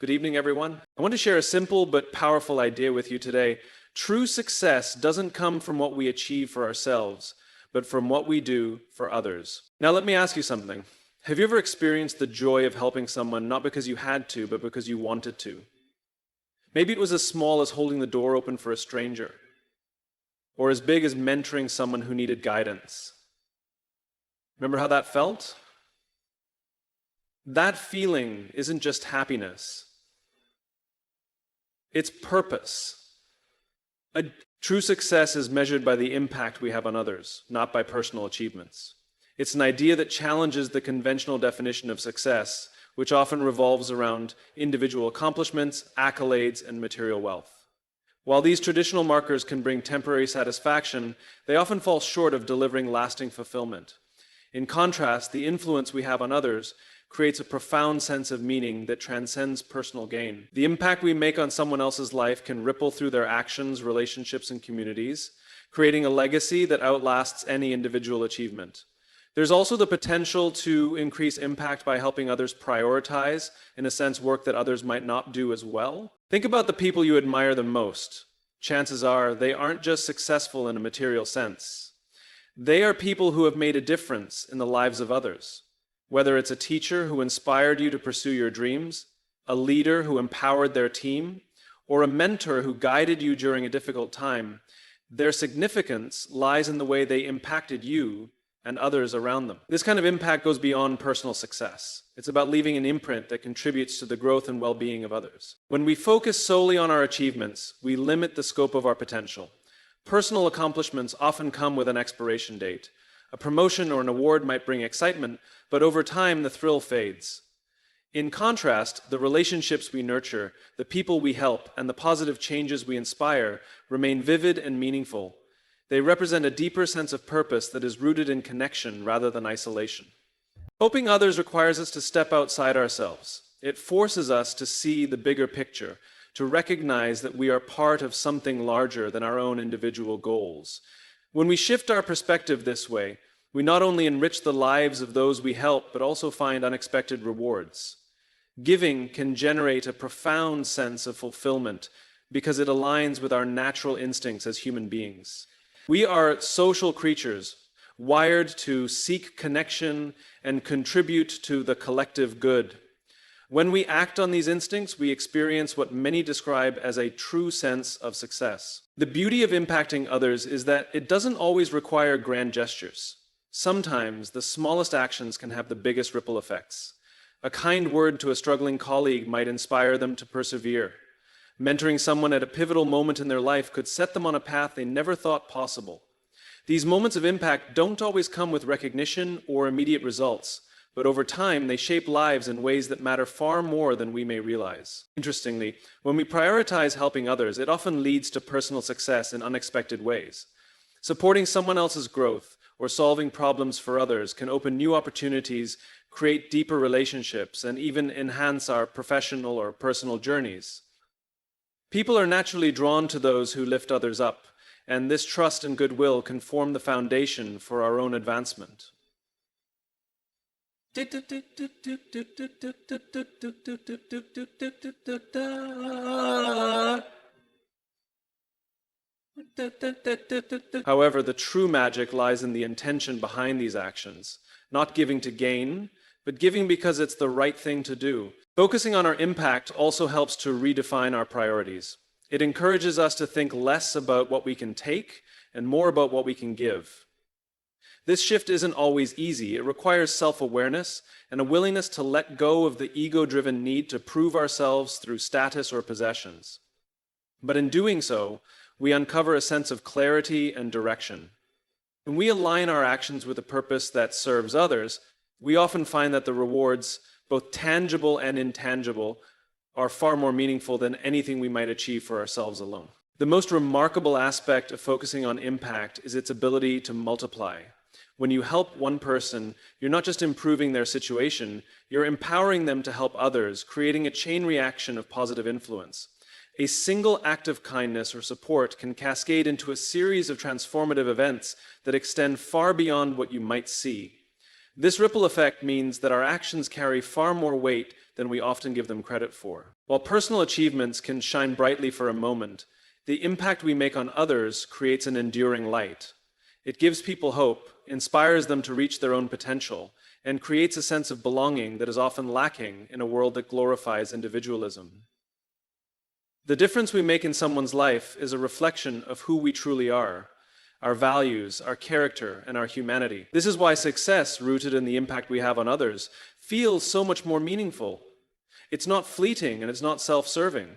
Good evening, everyone. I want to share a simple but powerful idea with you today. True success doesn't come from what we achieve for ourselves, but from what we do for others. Now, let me ask you something. Have you ever experienced the joy of helping someone not because you had to, but because you wanted to? Maybe it was as small as holding the door open for a stranger, or as big as mentoring someone who needed guidance. Remember how that felt? That feeling isn't just happiness. It's purpose. A true success is measured by the impact we have on others, not by personal achievements. It's an idea that challenges the conventional definition of success, which often revolves around individual accomplishments, accolades, and material wealth. While these traditional markers can bring temporary satisfaction, they often fall short of delivering lasting fulfillment. In contrast, the influence we have on others creates a profound sense of meaning that transcends personal gain. The impact we make on someone else's life can ripple through their actions, relationships, and communities, creating a legacy that outlasts any individual achievement. There's also the potential to increase impact by helping others prioritize, in a sense, work that others might not do as well. Think about the people you admire the most. Chances are they aren't just successful in a material sense. They are people who have made a difference in the lives of others. Whether it's a teacher who inspired you to pursue your dreams, a leader who empowered their team, or a mentor who guided you during a difficult time, their significance lies in the way they impacted you and others around them. This kind of impact goes beyond personal success. It's about leaving an imprint that contributes to the growth and well-being of others. When we focus solely on our achievements, we limit the scope of our potential. Personal accomplishments often come with an expiration date. A promotion or an award might bring excitement, but over time the thrill fades. In contrast, the relationships we nurture, the people we help, and the positive changes we inspire remain vivid and meaningful. They represent a deeper sense of purpose that is rooted in connection rather than isolation. Helping others requires us to step outside ourselves. It forces us to see the bigger picture, to recognize that we are part of something larger than our own individual goals. When we shift our perspective this way, we not only enrich the lives of those we help, but also find unexpected rewards. Giving can generate a profound sense of fulfillment because it aligns with our natural instincts as human beings. We are social creatures, wired to seek connection and contribute to the collective good. When we act on these instincts, we experience what many describe as a true sense of success. The beauty of impacting others is that it doesn't always require grand gestures. Sometimes the smallest actions can have the biggest ripple effects. A kind word to a struggling colleague might inspire them to persevere. Mentoring someone at a pivotal moment in their life could set them on a path they never thought possible. These moments of impact don't always come with recognition or immediate results, but over time they shape lives in ways that matter far more than we may realize. Interestingly, when we prioritize helping others, it often leads to personal success in unexpected ways. Supporting someone else's growth or solving problems for others can open new opportunities, create deeper relationships, and even enhance our professional or personal journeys. People are naturally drawn to those who lift others up, and this trust and goodwill can form the foundation for our own advancement. However, the true magic lies in the intention behind these actions, not giving to gain, but giving because it's the right thing to do. Focusing on our impact also helps to redefine our priorities. It encourages us to think less about what we can take and more about what we can give. This shift isn't always easy. It requires self-awareness and a willingness to let go of the ego-driven need to prove ourselves through status or possessions. But in doing so, we uncover a sense of clarity and direction. When we align our actions with a purpose that serves others, we often find that the rewards, both tangible and intangible, are far more meaningful than anything we might achieve for ourselves alone. The most remarkable aspect of focusing on impact is its ability to multiply. When you help one person, you're not just improving their situation, you're empowering them to help others, creating a chain reaction of positive influence. A single act of kindness or support can cascade into a series of transformative events that extend far beyond what you might see. This ripple effect means that our actions carry far more weight than we often give them credit for. While personal achievements can shine brightly for a moment, the impact we make on others creates an enduring light. It gives people hope, inspires them to reach their own potential, and creates a sense of belonging that is often lacking in a world that glorifies individualism. The difference we make in someone's life is a reflection of who we truly are, our values, our character, and our humanity. This is why success, rooted in the impact we have on others, feels so much more meaningful. It's not fleeting and it's not self-serving.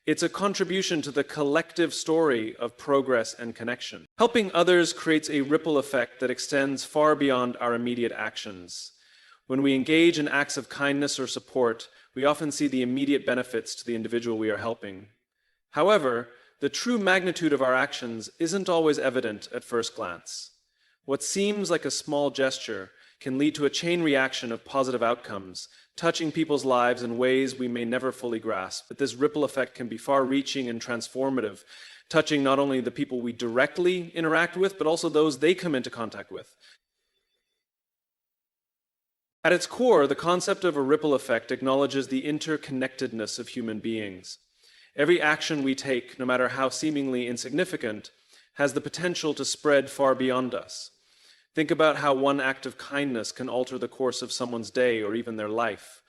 It's a contribution to the collective story of progress and connection. Helping others creates a ripple effect that extends far beyond our immediate actions. When we engage in acts of kindness or support, we often see the immediate benefits to the individual we are helping. However, the true magnitude of our actions isn't always evident at first glance. What seems like a small gesture can lead to a chain reaction of positive outcomes, touching people's lives in ways we may never fully grasp. But this ripple effect can be far-reaching and transformative, touching not only the people we directly interact with, but also those they come into contact with. At its core, the concept of a ripple effect acknowledges the interconnectedness of human beings. Every action we take, no matter how seemingly insignificant, has the potential to spread far beyond us. Think about how one act of kindness can alter the course of someone's day or even their life.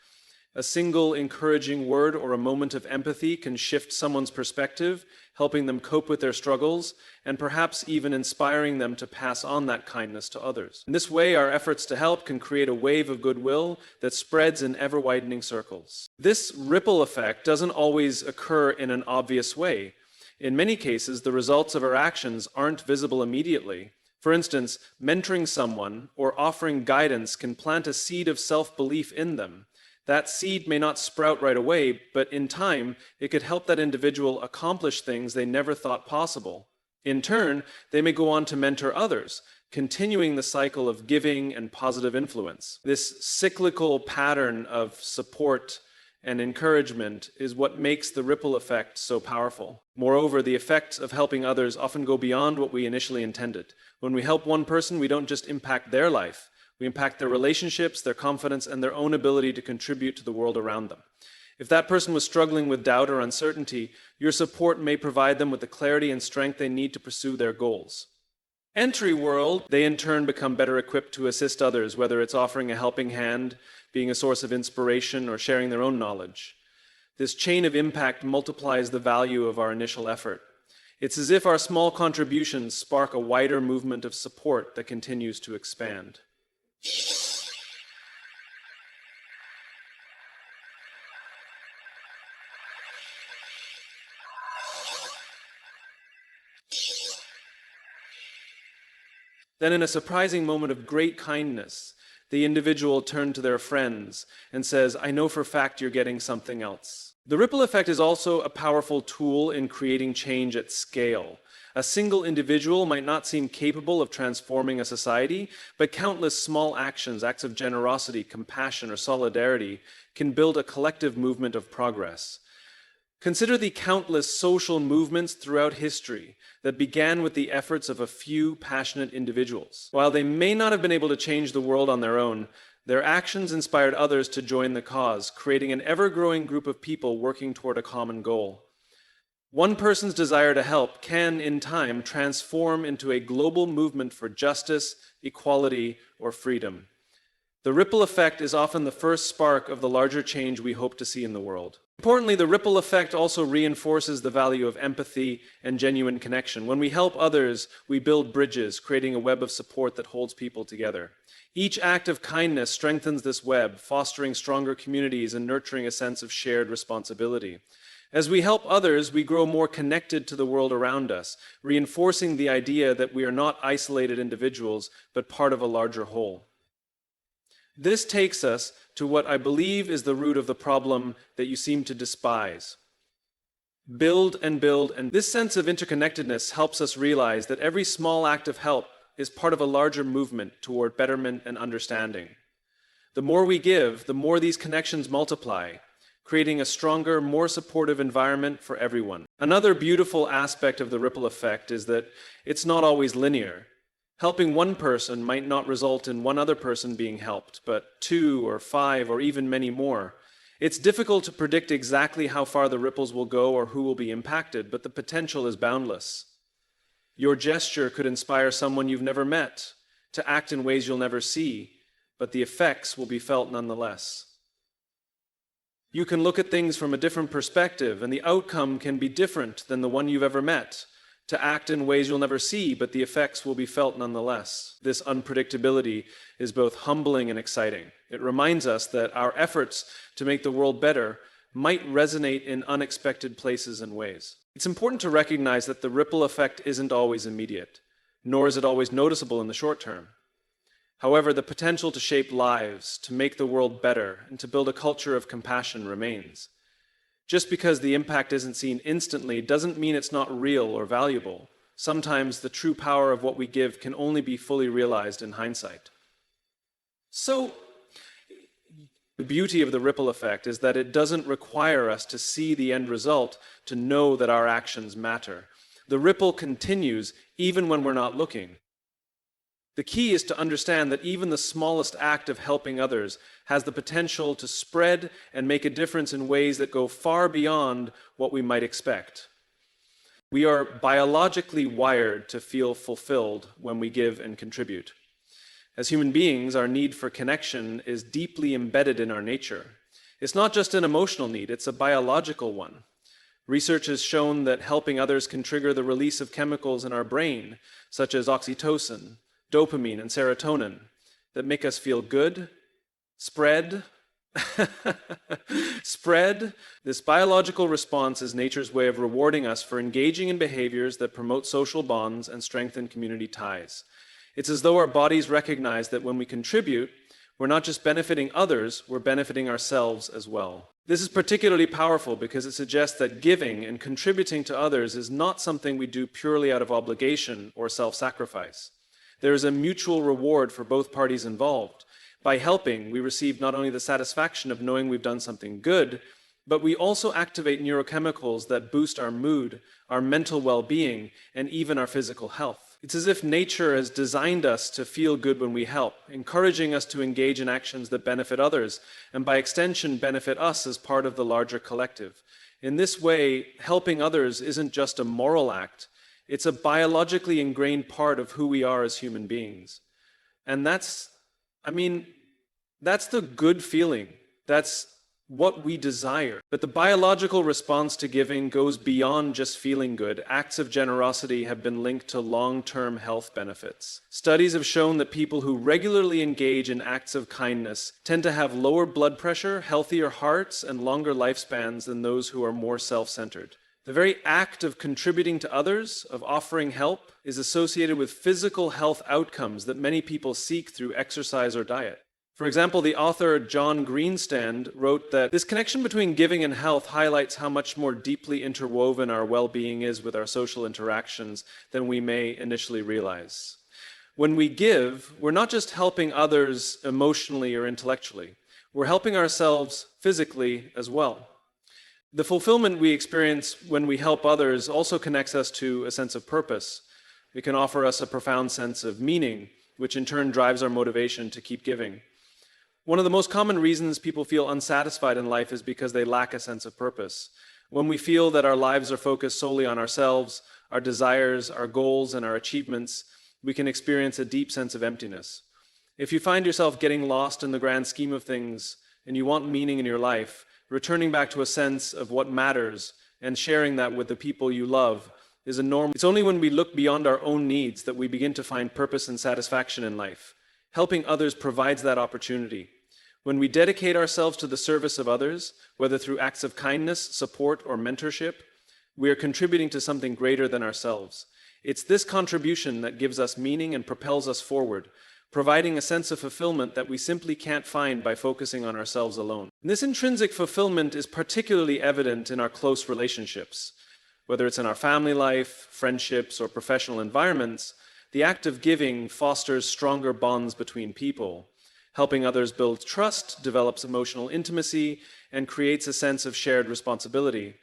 A single encouraging word or a moment of empathy can shift someone's perspective, helping them cope with their struggles, and perhaps even inspiring them to pass on that kindness to others. In this way, our efforts to help can create a wave of goodwill that spreads in ever-widening circles. This ripple effect doesn't always occur in an obvious way. In many cases, the results of our actions aren't visible immediately. For instance, mentoring someone or offering guidance can plant a seed of self-belief in them. That seed may not sprout right away, but in time, it could help that individual accomplish things they never thought possible. In turn, they may go on to mentor others, continuing the cycle of giving and positive influence. This cyclical pattern of support and encouragement is what makes the ripple effect so powerful. Moreover, the effects of helping others often go beyond what we initially intended. When we help one person, we don't just impact their life. We impact their relationships, their confidence, and their own ability to contribute to the world around them. If that person was struggling with doubt or uncertainty, your support may provide them with the clarity and strength they need to pursue their goals. Entry world, they in turn become better equipped to assist others, whether it's offering a helping hand, being a source of inspiration, or sharing their own knowledge. This chain of impact multiplies the value of our initial effort. It's as if our small contributions spark a wider movement of support that continues to expand. Then, in a surprising moment of great kindness, the individual turns to their friends and says, "I know for a fact you're getting something else." The ripple effect is also a powerful tool in creating change at scale. A single individual might not seem capable of transforming a society, but countless small actions, acts of generosity, compassion, or solidarity can build a collective movement of progress. Consider the countless social movements throughout history that began with the efforts of a few passionate individuals. While they may not have been able to change the world on their own, their actions inspired others to join the cause, creating an ever-growing group of people working toward a common goal. One person's desire to help can, in time, transform into a global movement for justice, equality, or freedom. The ripple effect is often the first spark of the larger change we hope to see in the world. Importantly, the ripple effect also reinforces the value of empathy and genuine connection. When we help others, we build bridges, creating a web of support that holds people together. Each act of kindness strengthens this web, fostering stronger communities and nurturing a sense of shared responsibility. As we help others, we grow more connected to the world around us, reinforcing the idea that we are not isolated individuals, but part of a larger whole. This takes us to what I believe is the root of the problem that you seem to despise. Build, and this sense of interconnectedness helps us realize that every small act of help is part of a larger movement toward betterment and understanding. The more we give, the more these connections multiply, creating a stronger, more supportive environment for everyone. Another beautiful aspect of the ripple effect is that it's not always linear. Helping one person might not result in one other person being helped, but 2 or 5 or even many more. It's difficult to predict exactly how far the ripples will go or who will be impacted, but the potential is boundless. Your gesture could inspire someone you've never met to act in ways you'll never see, but the effects will be felt nonetheless. You can look at things from a different perspective, and the outcome can be different than the one you've ever met, to act in ways you'll never see, but the effects will be felt nonetheless. This unpredictability is both humbling and exciting. It reminds us that our efforts to make the world better might resonate in unexpected places and ways. It's important to recognize that the ripple effect isn't always immediate, nor is it always noticeable in the short term. However, the potential to shape lives, to make the world better, and to build a culture of compassion remains. Just because the impact isn't seen instantly doesn't mean it's not real or valuable. Sometimes the true power of what we give can only be fully realized in hindsight. So, the beauty of the ripple effect is that it doesn't require us to see the end result to know that our actions matter. The ripple continues even when we're not looking. The key is to understand that even the smallest act of helping others has the potential to spread and make a difference in ways that go far beyond what we might expect. We are biologically wired to feel fulfilled when we give and contribute. As human beings, our need for connection is deeply embedded in our nature. It's not just an emotional need, it's a biological one. Research has shown that helping others can trigger the release of chemicals in our brain, such as oxytocin, dopamine, and serotonin, that make us feel good, spread. This biological response is nature's way of rewarding us for engaging in behaviors that promote social bonds and strengthen community ties. It's as though our bodies recognize that when we contribute, we're not just benefiting others, we're benefiting ourselves as well. This is particularly powerful because it suggests that giving and contributing to others is not something we do purely out of obligation or self-sacrifice. There is a mutual reward for both parties involved. By helping, we receive not only the satisfaction of knowing we've done something good, but we also activate neurochemicals that boost our mood, our mental well-being, and even our physical health. It's as if nature has designed us to feel good when we help, encouraging us to engage in actions that benefit others, and by extension benefit us as part of the larger collective. In this way, helping others isn't just a moral act, it's a biologically ingrained part of who we are as human beings. And that's the good feeling. That's what we desire. But the biological response to giving goes beyond just feeling good. Acts of generosity have been linked to long-term health benefits. Studies have shown that people who regularly engage in acts of kindness tend to have lower blood pressure, healthier hearts, and longer lifespans than those who are more self-centered. The very act of contributing to others, of offering help, is associated with physical health outcomes that many people seek through exercise or diet. For example, the author John Greenstand wrote that this connection between giving and health highlights how much more deeply interwoven our well-being is with our social interactions than we may initially realize. When we give, we're not just helping others emotionally or intellectually, we're helping ourselves physically as well. The fulfillment we experience when we help others also connects us to a sense of purpose. It can offer us a profound sense of meaning, which in turn drives our motivation to keep giving. One of the most common reasons people feel unsatisfied in life is because they lack a sense of purpose. When we feel that our lives are focused solely on ourselves, our desires, our goals, and our achievements, we can experience a deep sense of emptiness. If you find yourself getting lost in the grand scheme of things and you want meaning in your life, returning back to a sense of what matters and sharing that with the people you love is a norm. It's only when we look beyond our own needs that we begin to find purpose and satisfaction in life. Helping others provides that opportunity. When we dedicate ourselves to the service of others, whether through acts of kindness, support, or mentorship, we are contributing to something greater than ourselves. It's this contribution that gives us meaning and propels us forward, providing a sense of fulfillment that we simply can't find by focusing on ourselves alone. And this intrinsic fulfillment is particularly evident in our close relationships. Whether it's in our family life, friendships, or professional environments, the act of giving fosters stronger bonds between people. Helping others build trust, develops emotional intimacy, and creates a sense of shared responsibility.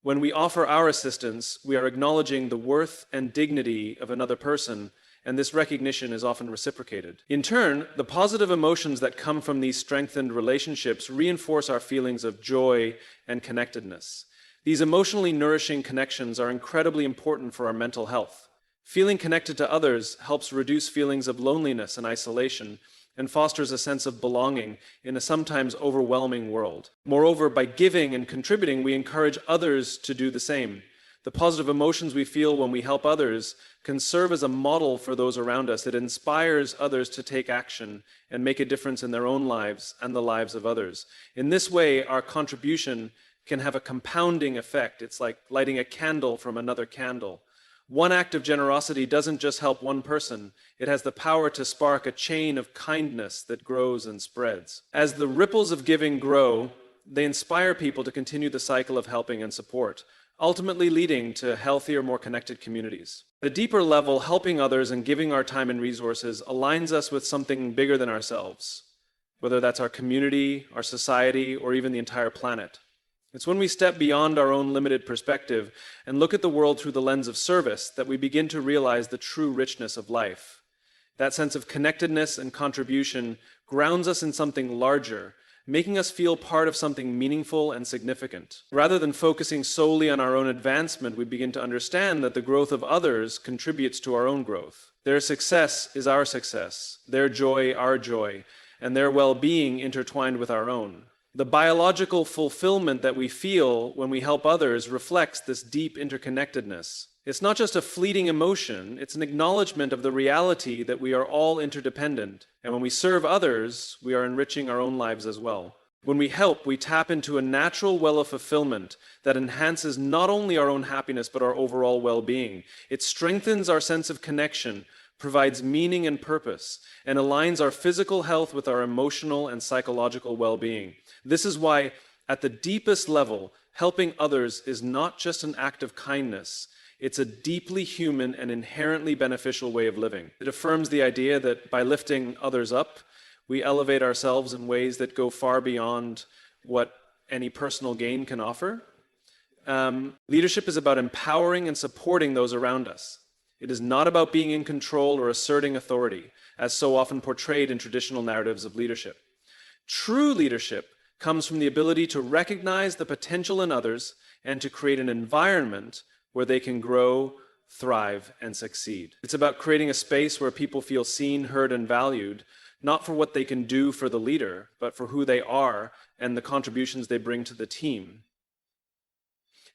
When we offer our assistance, we are acknowledging the worth and dignity of another person and this recognition is often reciprocated. In turn, the positive emotions that come from these strengthened relationships reinforce our feelings of joy and connectedness. These emotionally nourishing connections are incredibly important for our mental health. Feeling connected to others helps reduce feelings of loneliness and isolation, and fosters a sense of belonging in a sometimes overwhelming world. Moreover, by giving and contributing, we encourage others to do the same. The positive emotions we feel when we help others can serve as a model for those around us. It inspires others to take action and make a difference in their own lives and the lives of others. In this way, our contribution can have a compounding effect. It's like lighting a candle from another candle. One act of generosity doesn't just help one person. It has the power to spark a chain of kindness that grows and spreads. As the ripples of giving grow, they inspire people to continue the cycle of helping and support, ultimately leading to healthier, more connected communities. At a deeper level, helping others and giving our time and resources aligns us with something bigger than ourselves, whether that's our community, our society, or even the entire planet. It's when we step beyond our own limited perspective and look at the world through the lens of service that we begin to realize the true richness of life. That sense of connectedness and contribution grounds us in something larger, making us feel part of something meaningful and significant. Rather than focusing solely on our own advancement, we begin to understand that the growth of others contributes to our own growth. Their success is our success, their joy our joy, and their well-being intertwined with our own. The biological fulfillment that we feel when we help others reflects this deep interconnectedness. It's not just a fleeting emotion, it's an acknowledgement of the reality that we are all interdependent. And when we serve others, we are enriching our own lives as well. When we help, we tap into a natural well of fulfillment that enhances not only our own happiness, but our overall well-being. It strengthens our sense of connection, provides meaning and purpose, and aligns our physical health with our emotional and psychological well-being. This is why, at the deepest level, helping others is not just an act of kindness. It's a deeply human and inherently beneficial way of living. It affirms the idea that by lifting others up, we elevate ourselves in ways that go far beyond what any personal gain can offer. Leadership is about empowering and supporting those around us. It is not about being in control or asserting authority, as so often portrayed in traditional narratives of leadership. True leadership comes from the ability to recognize the potential in others and to create an environment where they can grow, thrive, and succeed. It's about creating a space where people feel seen, heard, and valued, not for what they can do for the leader, but for who they are and the contributions they bring to the team.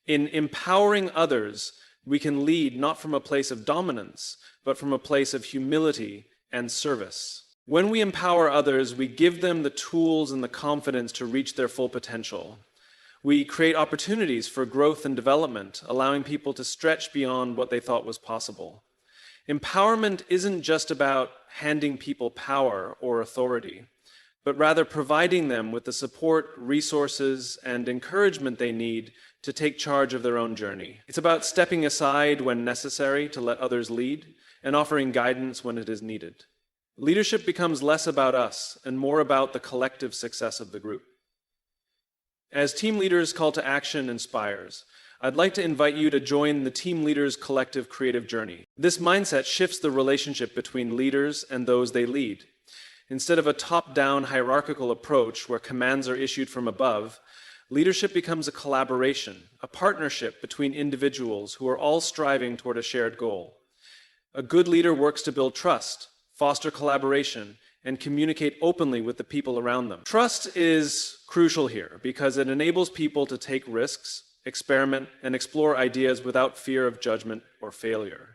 In empowering others, we can lead not from a place of dominance, but from a place of humility and service. When we empower others, we give them the tools and the confidence to reach their full potential. We create opportunities for growth and development, allowing people to stretch beyond what they thought was possible. Empowerment isn't just about handing people power or authority, but rather providing them with the support, resources, and encouragement they need to take charge of their own journey. It's about stepping aside when necessary to let others lead and offering guidance when it is needed. Leadership becomes less about us and more about the collective success of the group. As team leaders, call to action inspires. I'd like to invite you to join the team leaders' collective creative journey. This mindset shifts the relationship between leaders and those they lead. Instead of a top-down hierarchical approach where commands are issued from above, leadership becomes a collaboration, a partnership between individuals who are all striving toward a shared goal. A good leader works to build trust, foster collaboration, and communicate openly with the people around them. Trust is crucial here because it enables people to take risks, experiment, and explore ideas without fear of judgment or failure.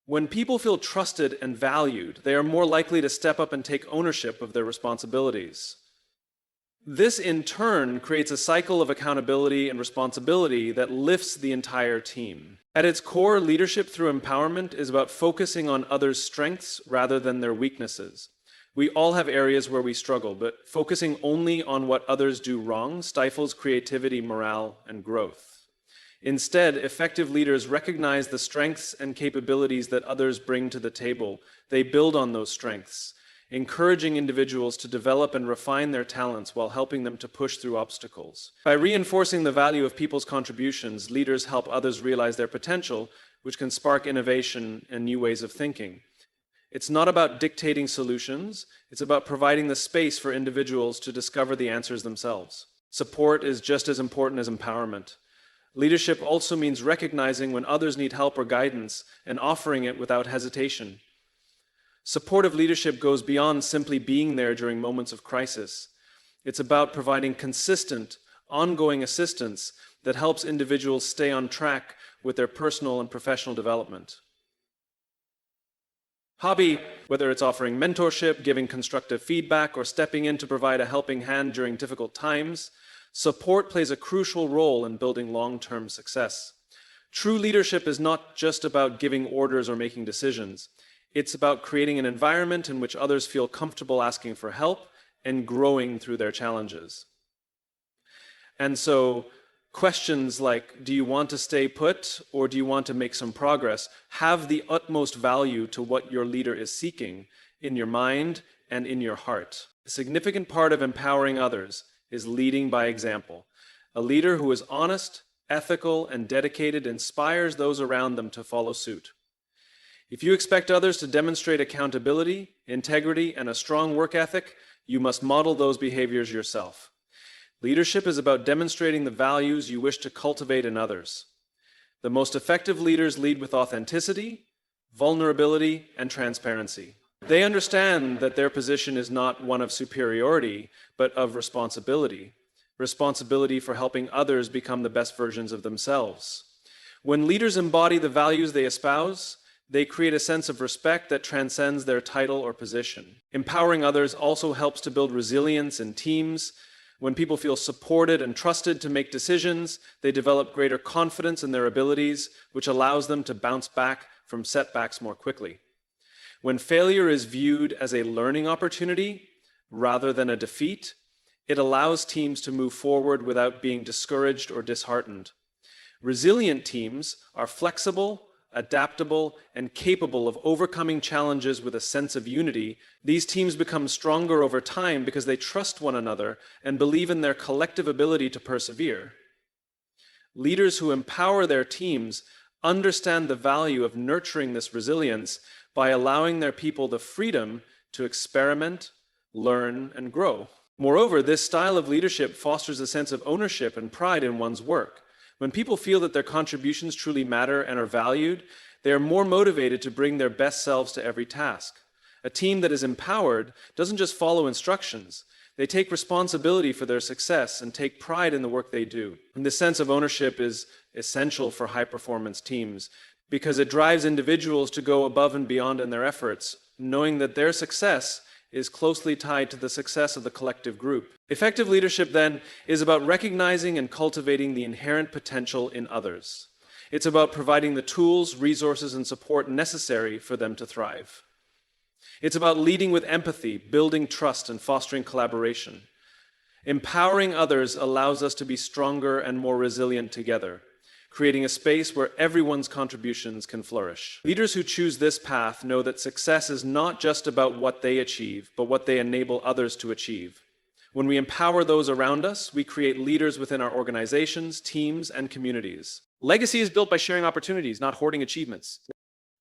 When people feel trusted and valued, they are more likely to step up and take ownership of their responsibilities. This, in turn, creates a cycle of accountability and responsibility that lifts the entire team. At its core, leadership through empowerment is about focusing on others' strengths rather than their weaknesses. We all have areas where we struggle, but focusing only on what others do wrong stifles creativity, morale, and growth. Instead, effective leaders recognize the strengths and capabilities that others bring to the table. They build on those strengths, encouraging individuals to develop and refine their talents while helping them to push through obstacles. By reinforcing the value of people's contributions, leaders help others realize their potential, which can spark innovation and new ways of thinking. It's not about dictating solutions, it's about providing the space for individuals to discover the answers themselves. Support is just as important as empowerment. Leadership also means recognizing when others need help or guidance and offering it without hesitation. Supportive leadership goes beyond simply being there during moments of crisis. It's about providing consistent, ongoing assistance that helps individuals stay on track with their personal and professional development. Hobby, whether it's offering mentorship, giving constructive feedback, or stepping in to provide a helping hand during difficult times, support plays a crucial role in building long-term success. True leadership is not just about giving orders or making decisions. It's about creating an environment in which others feel comfortable asking for help and growing through their challenges. And so, questions like, do you want to stay put or do you want to make some progress, have the utmost value to what your leader is seeking in your mind and in your heart. A significant part of empowering others is leading by example. A leader who is honest, ethical, and dedicated inspires those around them to follow suit. If you expect others to demonstrate accountability, integrity, and a strong work ethic, you must model those behaviors yourself. Leadership is about demonstrating the values you wish to cultivate in others. The most effective leaders lead with authenticity, vulnerability, and transparency. They understand that their position is not one of superiority, but of responsibility. Responsibility for helping others become the best versions of themselves. When leaders embody the values they espouse, they create a sense of respect that transcends their title or position. Empowering others also helps to build resilience in teams. When people feel supported and trusted to make decisions, they develop greater confidence in their abilities, which allows them to bounce back from setbacks more quickly. When failure is viewed as a learning opportunity rather than a defeat, it allows teams to move forward without being discouraged or disheartened. Resilient teams are flexible, adaptable, and capable of overcoming challenges with a sense of unity. These teams become stronger over time because they trust one another and believe in their collective ability to persevere. Leaders who empower their teams understand the value of nurturing this resilience by allowing their people the freedom to experiment, learn, and grow. Moreover, this style of leadership fosters a sense of ownership and pride in one's work. When people feel that their contributions truly matter and are valued, they are more motivated to bring their best selves to every task. A team that is empowered doesn't just follow instructions. They take responsibility for their success and take pride in the work they do. And this sense of ownership is essential for high-performance teams because it drives individuals to go above and beyond in their efforts, knowing that their success is closely tied to the success of the collective group. Effective leadership, then, is about recognizing and cultivating the inherent potential in others. It's about providing the tools, resources, and support necessary for them to thrive. It's about leading with empathy, building trust, and fostering collaboration. Empowering others allows us to be stronger and more resilient together, creating a space where everyone's contributions can flourish. Leaders who choose this path know that success is not just about what they achieve, but what they enable others to achieve. When we empower those around us, we create leaders within our organizations, teams, and communities. Legacy is built by sharing opportunities, not hoarding achievements.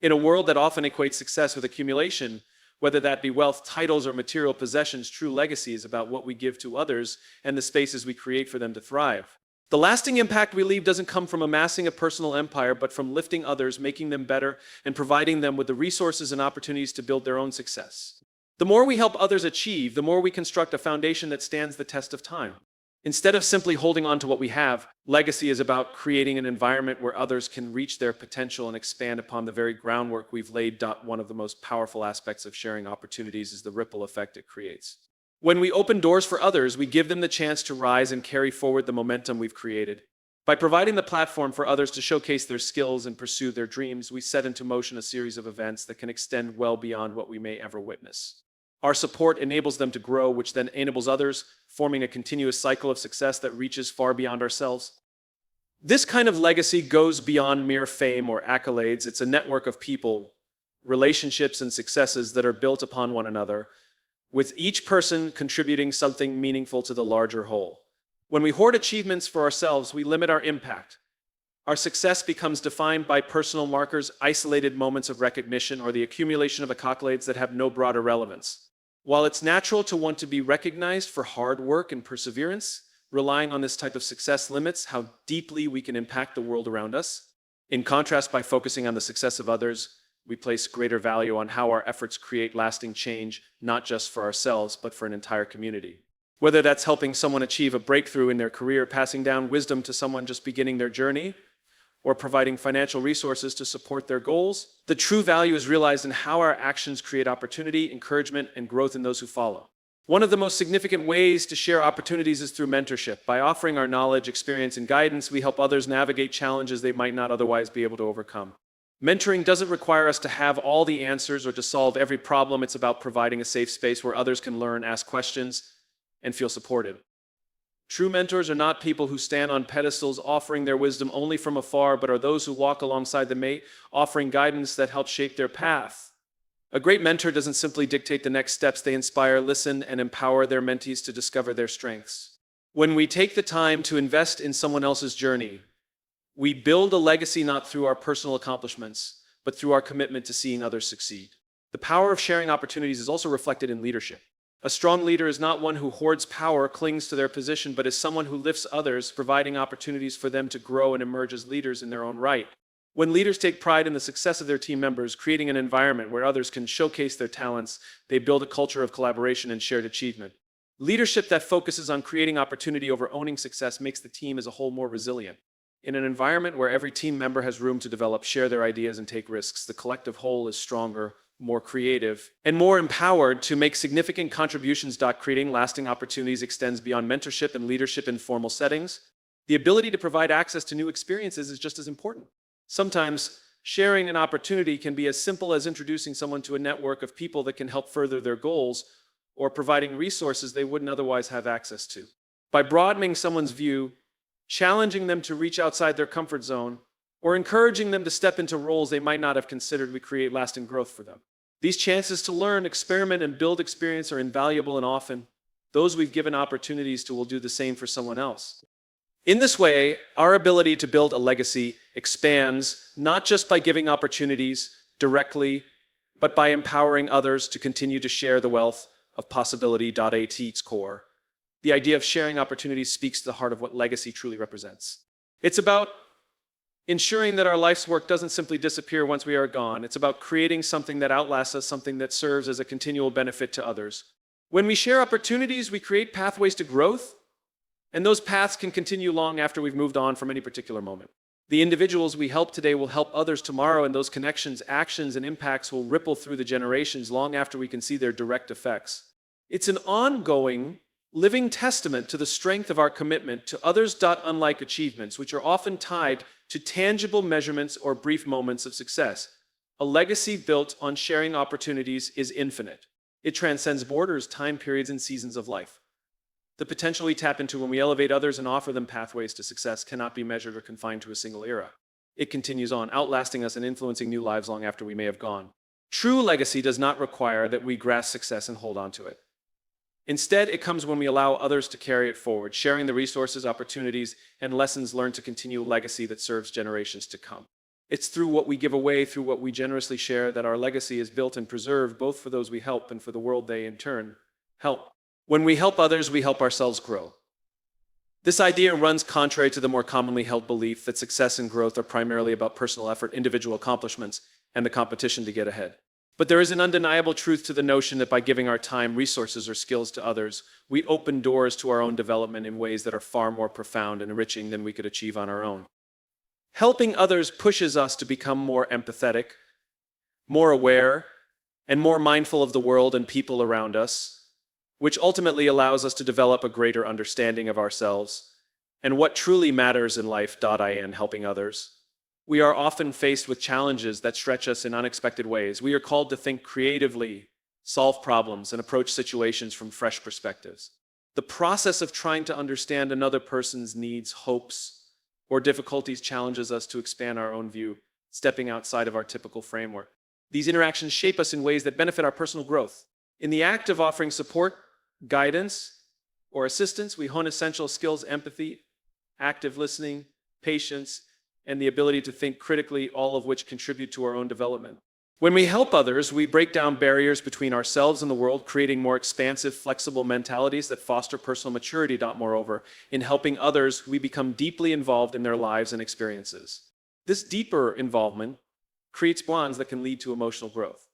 In a world that often equates success with accumulation, whether that be wealth, titles, or material possessions, true legacy is about what we give to others and the spaces we create for them to thrive. The lasting impact we leave doesn't come from amassing a personal empire, but from lifting others, making them better, and providing them with the resources and opportunities to build their own success. The more we help others achieve, the more we construct a foundation that stands the test of time. Instead of simply holding on to what we have, legacy is about creating an environment where others can reach their potential and expand upon the very groundwork we've laid. One of the most powerful aspects of sharing opportunities is the ripple effect it creates. When we open doors for others, we give them the chance to rise and carry forward the momentum we've created. By providing the platform for others to showcase their skills and pursue their dreams, we set into motion a series of events that can extend well beyond what we may ever witness. Our support enables them to grow, which then enables others, forming a continuous cycle of success that reaches far beyond ourselves. This kind of legacy goes beyond mere fame or accolades. It's a network of people, relationships, and successes that are built upon one another, with each person contributing something meaningful to the larger whole. When we hoard achievements for ourselves, we limit our impact. Our success becomes defined by personal markers, isolated moments of recognition, or the accumulation of accolades that have no broader relevance. While it's natural to want to be recognized for hard work and perseverance, relying on this type of success limits how deeply we can impact the world around us. In contrast, by focusing on the success of others, we place greater value on how our efforts create lasting change, not just for ourselves, but for an entire community. Whether that's helping someone achieve a breakthrough in their career, passing down wisdom to someone just beginning their journey, or providing financial resources to support their goals, the true value is realized in how our actions create opportunity, encouragement, and growth in those who follow. One of the most significant ways to share opportunities is through mentorship. By offering our knowledge, experience, and guidance, we help others navigate challenges they might not otherwise be able to overcome. Mentoring doesn't require us to have all the answers or to solve every problem. It's about providing a safe space where others can learn, ask questions, and feel supported. True mentors are not people who stand on pedestals offering their wisdom only from afar, but are those who walk alongside the mate, offering guidance that helps shape their path. A great mentor doesn't simply dictate the next steps. They inspire, listen, and empower their mentees to discover their strengths. When we take the time to invest in someone else's journey, we build a legacy not through our personal accomplishments, but through our commitment to seeing others succeed. The power of sharing opportunities is also reflected in leadership. A strong leader is not one who hoards power, clings to their position, but is someone who lifts others, providing opportunities for them to grow and emerge as leaders in their own right. When leaders take pride in the success of their team members, creating an environment where others can showcase their talents, they build a culture of collaboration and shared achievement. Leadership that focuses on creating opportunity over owning success makes the team as a whole more resilient. In an environment where every team member has room to develop, share their ideas, and take risks, the collective whole is stronger, more creative, and more empowered to make significant contributions. Creating lasting opportunities extends beyond mentorship and leadership in formal settings. The ability to provide access to new experiences is just as important. Sometimes, sharing an opportunity can be as simple as introducing someone to a network of people that can help further their goals, or providing resources they wouldn't otherwise have access to. By broadening someone's view, challenging them to reach outside their comfort zone, or encouraging them to step into roles they might not have considered, we create lasting growth for them. These chances to learn, experiment, and build experience are invaluable, and often, those we've given opportunities to will do the same for someone else. In this way, our ability to build a legacy expands not just by giving opportunities directly, but by empowering others to continue to share the wealth of possibility. At its core, the idea of sharing opportunities speaks to the heart of what legacy truly represents. It's about ensuring that our life's work doesn't simply disappear once we are gone. It's about creating something that outlasts us, something that serves as a continual benefit to others. When we share opportunities, we create pathways to growth, and those paths can continue long after we've moved on from any particular moment. The individuals we help today will help others tomorrow, and those connections, actions, and impacts will ripple through the generations long after we can see their direct effects. It's an ongoing, living testament to the strength of our commitment to others. Unlike achievements, which are often tied to tangible measurements or brief moments of success, a legacy built on sharing opportunities is infinite. It transcends borders, time periods, and seasons of life. The potential we tap into when we elevate others and offer them pathways to success cannot be measured or confined to a single era. It continues on, outlasting us and influencing new lives long after we may have gone. True legacy does not require that we grasp success and hold on to it. Instead, it comes when we allow others to carry it forward, sharing the resources, opportunities, and lessons learned to continue a legacy that serves generations to come. It's through what we give away, through what we generously share, that our legacy is built and preserved, both for those we help and for the world they, in turn, help. When we help others, we help ourselves grow. This idea runs contrary to the more commonly held belief that success and growth are primarily about personal effort, individual accomplishments, and the competition to get ahead. But there is an undeniable truth to the notion that by giving our time, resources, or skills to others, we open doors to our own development in ways that are far more profound and enriching than we could achieve on our own. Helping others pushes us to become more empathetic, more aware, and more mindful of the world and people around us, which ultimately allows us to develop a greater understanding of ourselves and what truly matters in life. In helping others, we are often faced with challenges that stretch us in unexpected ways. We are called to think creatively, solve problems, and approach situations from fresh perspectives. The process of trying to understand another person's needs, hopes, or difficulties challenges us to expand our own view, stepping outside of our typical framework. These interactions shape us in ways that benefit our personal growth. In the act of offering support, guidance, or assistance, we hone essential skills: empathy, active listening, patience, and the ability to think critically, all of which contribute to our own development. When we help others, we break down barriers between ourselves and the world, creating more expansive, flexible mentalities that foster personal maturity. Moreover, in helping others, we become deeply involved in their lives and experiences. This deeper involvement creates bonds that can lead to emotional growth.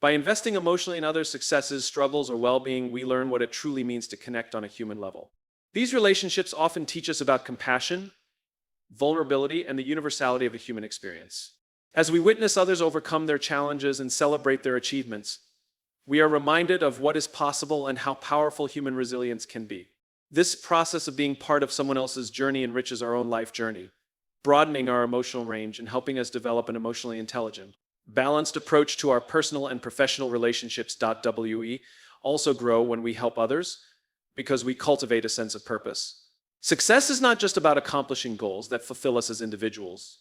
By investing emotionally in others' successes, struggles, or well-being, we learn what it truly means to connect on a human level. These relationships often teach us about compassion, vulnerability, and the universality of the human experience. As we witness others overcome their challenges and celebrate their achievements, we are reminded of what is possible and how powerful human resilience can be. This process of being part of someone else's journey enriches our own life journey, broadening our emotional range and helping us develop an emotionally intelligent, balanced approach to our personal and professional relationships. We also grow when we help others because we cultivate a sense of purpose. Success is not just about accomplishing goals that fulfill us as individuals.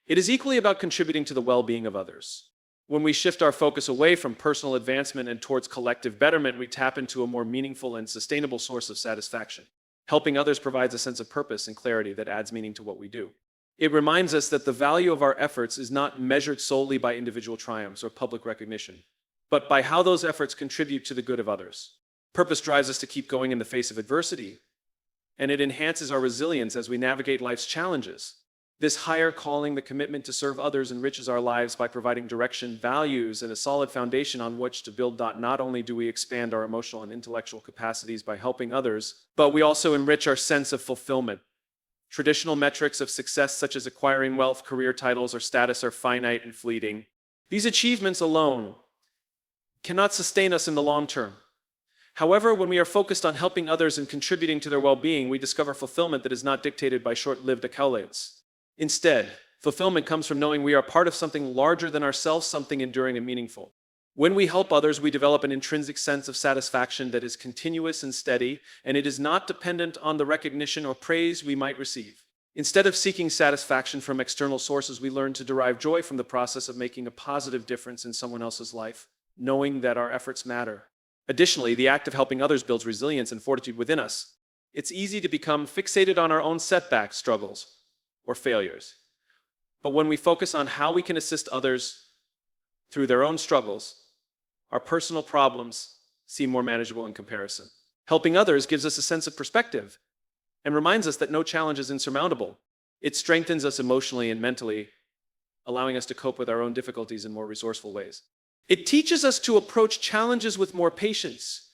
It is equally about contributing to the well-being of others. When we shift our focus away from personal advancement and towards collective betterment, we tap into a more meaningful and sustainable source of satisfaction. Helping others provides a sense of purpose and clarity that adds meaning to what we do. It reminds us that the value of our efforts is not measured solely by individual triumphs or public recognition, but by how those efforts contribute to the good of others. Purpose drives us to keep going in the face of adversity, and it enhances our resilience as we navigate life's challenges. This higher calling, the commitment to serve others, enriches our lives by providing direction, values, and a solid foundation on which to build. Not only do we expand our emotional and intellectual capacities by helping others, but we also enrich our sense of fulfillment. Traditional metrics of success, such as acquiring wealth, career titles, or status, are finite and fleeting. These achievements alone cannot sustain us in the long term. However, when we are focused on helping others and contributing to their well-being, we discover fulfillment that is not dictated by short-lived accolades. Instead, fulfillment comes from knowing we are part of something larger than ourselves, something enduring and meaningful. When we help others, we develop an intrinsic sense of satisfaction that is continuous and steady, and it is not dependent on the recognition or praise we might receive. Instead of seeking satisfaction from external sources, we learn to derive joy from the process of making a positive difference in someone else's life, knowing that our efforts matter. Additionally, the act of helping others builds resilience and fortitude within us. It's easy to become fixated on our own setbacks, struggles, or failures. But when we focus on how we can assist others through their own struggles, our personal problems seem more manageable in comparison. Helping others gives us a sense of perspective and reminds us that no challenge is insurmountable. It strengthens us emotionally and mentally, allowing us to cope with our own difficulties in more resourceful ways. It teaches us to approach challenges with more patience,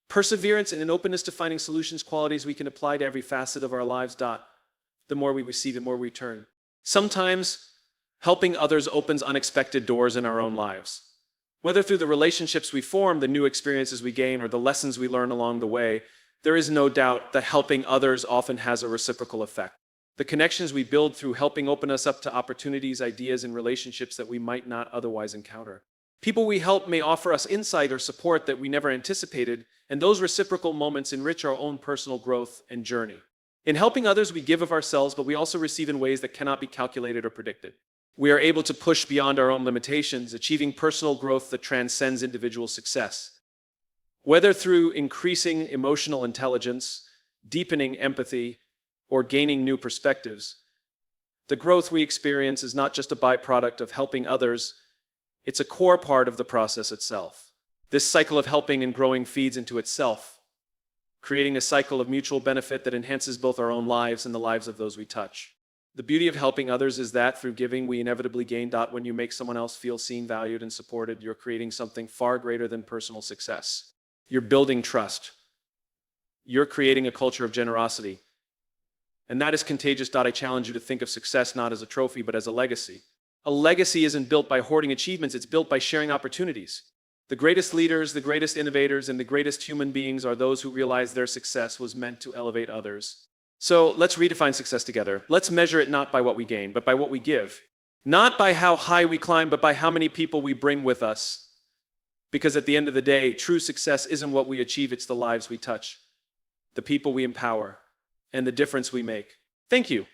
perseverance, and an openness to finding solutions, qualities we can apply to every facet of our lives. The more we receive, the more we return. Sometimes, helping others opens unexpected doors in our own lives. Whether through the relationships we form, the new experiences we gain, or the lessons we learn along the way, there is no doubt that helping others often has a reciprocal effect. The connections we build through helping open us up to opportunities, ideas, and relationships that we might not otherwise encounter. People we help may offer us insight or support that we never anticipated, and those reciprocal moments enrich our own personal growth and journey. In helping others, we give of ourselves, but we also receive in ways that cannot be calculated or predicted. We are able to push beyond our own limitations, achieving personal growth that transcends individual success. Whether through increasing emotional intelligence, deepening empathy, or gaining new perspectives, the growth we experience is not just a byproduct of helping others, it's a core part of the process itself. This cycle of helping and growing feeds into itself, creating a cycle of mutual benefit that enhances both our own lives and the lives of those we touch. The beauty of helping others is that through giving, we inevitably gain. When you make someone else feel seen, valued, and supported, you're creating something far greater than personal success. You're building trust. You're creating a culture of generosity. And that is contagious. I challenge you to think of success not as a trophy, but as a legacy. A legacy isn't built by hoarding achievements, it's built by sharing opportunities. The greatest leaders, the greatest innovators, and the greatest human beings are those who realize their success was meant to elevate others. So let's redefine success together. Let's measure it not by what we gain, but by what we give. Not by how high we climb, but by how many people we bring with us. Because at the end of the day, true success isn't what we achieve, it's the lives we touch, the people we empower, and the difference we make. Thank you.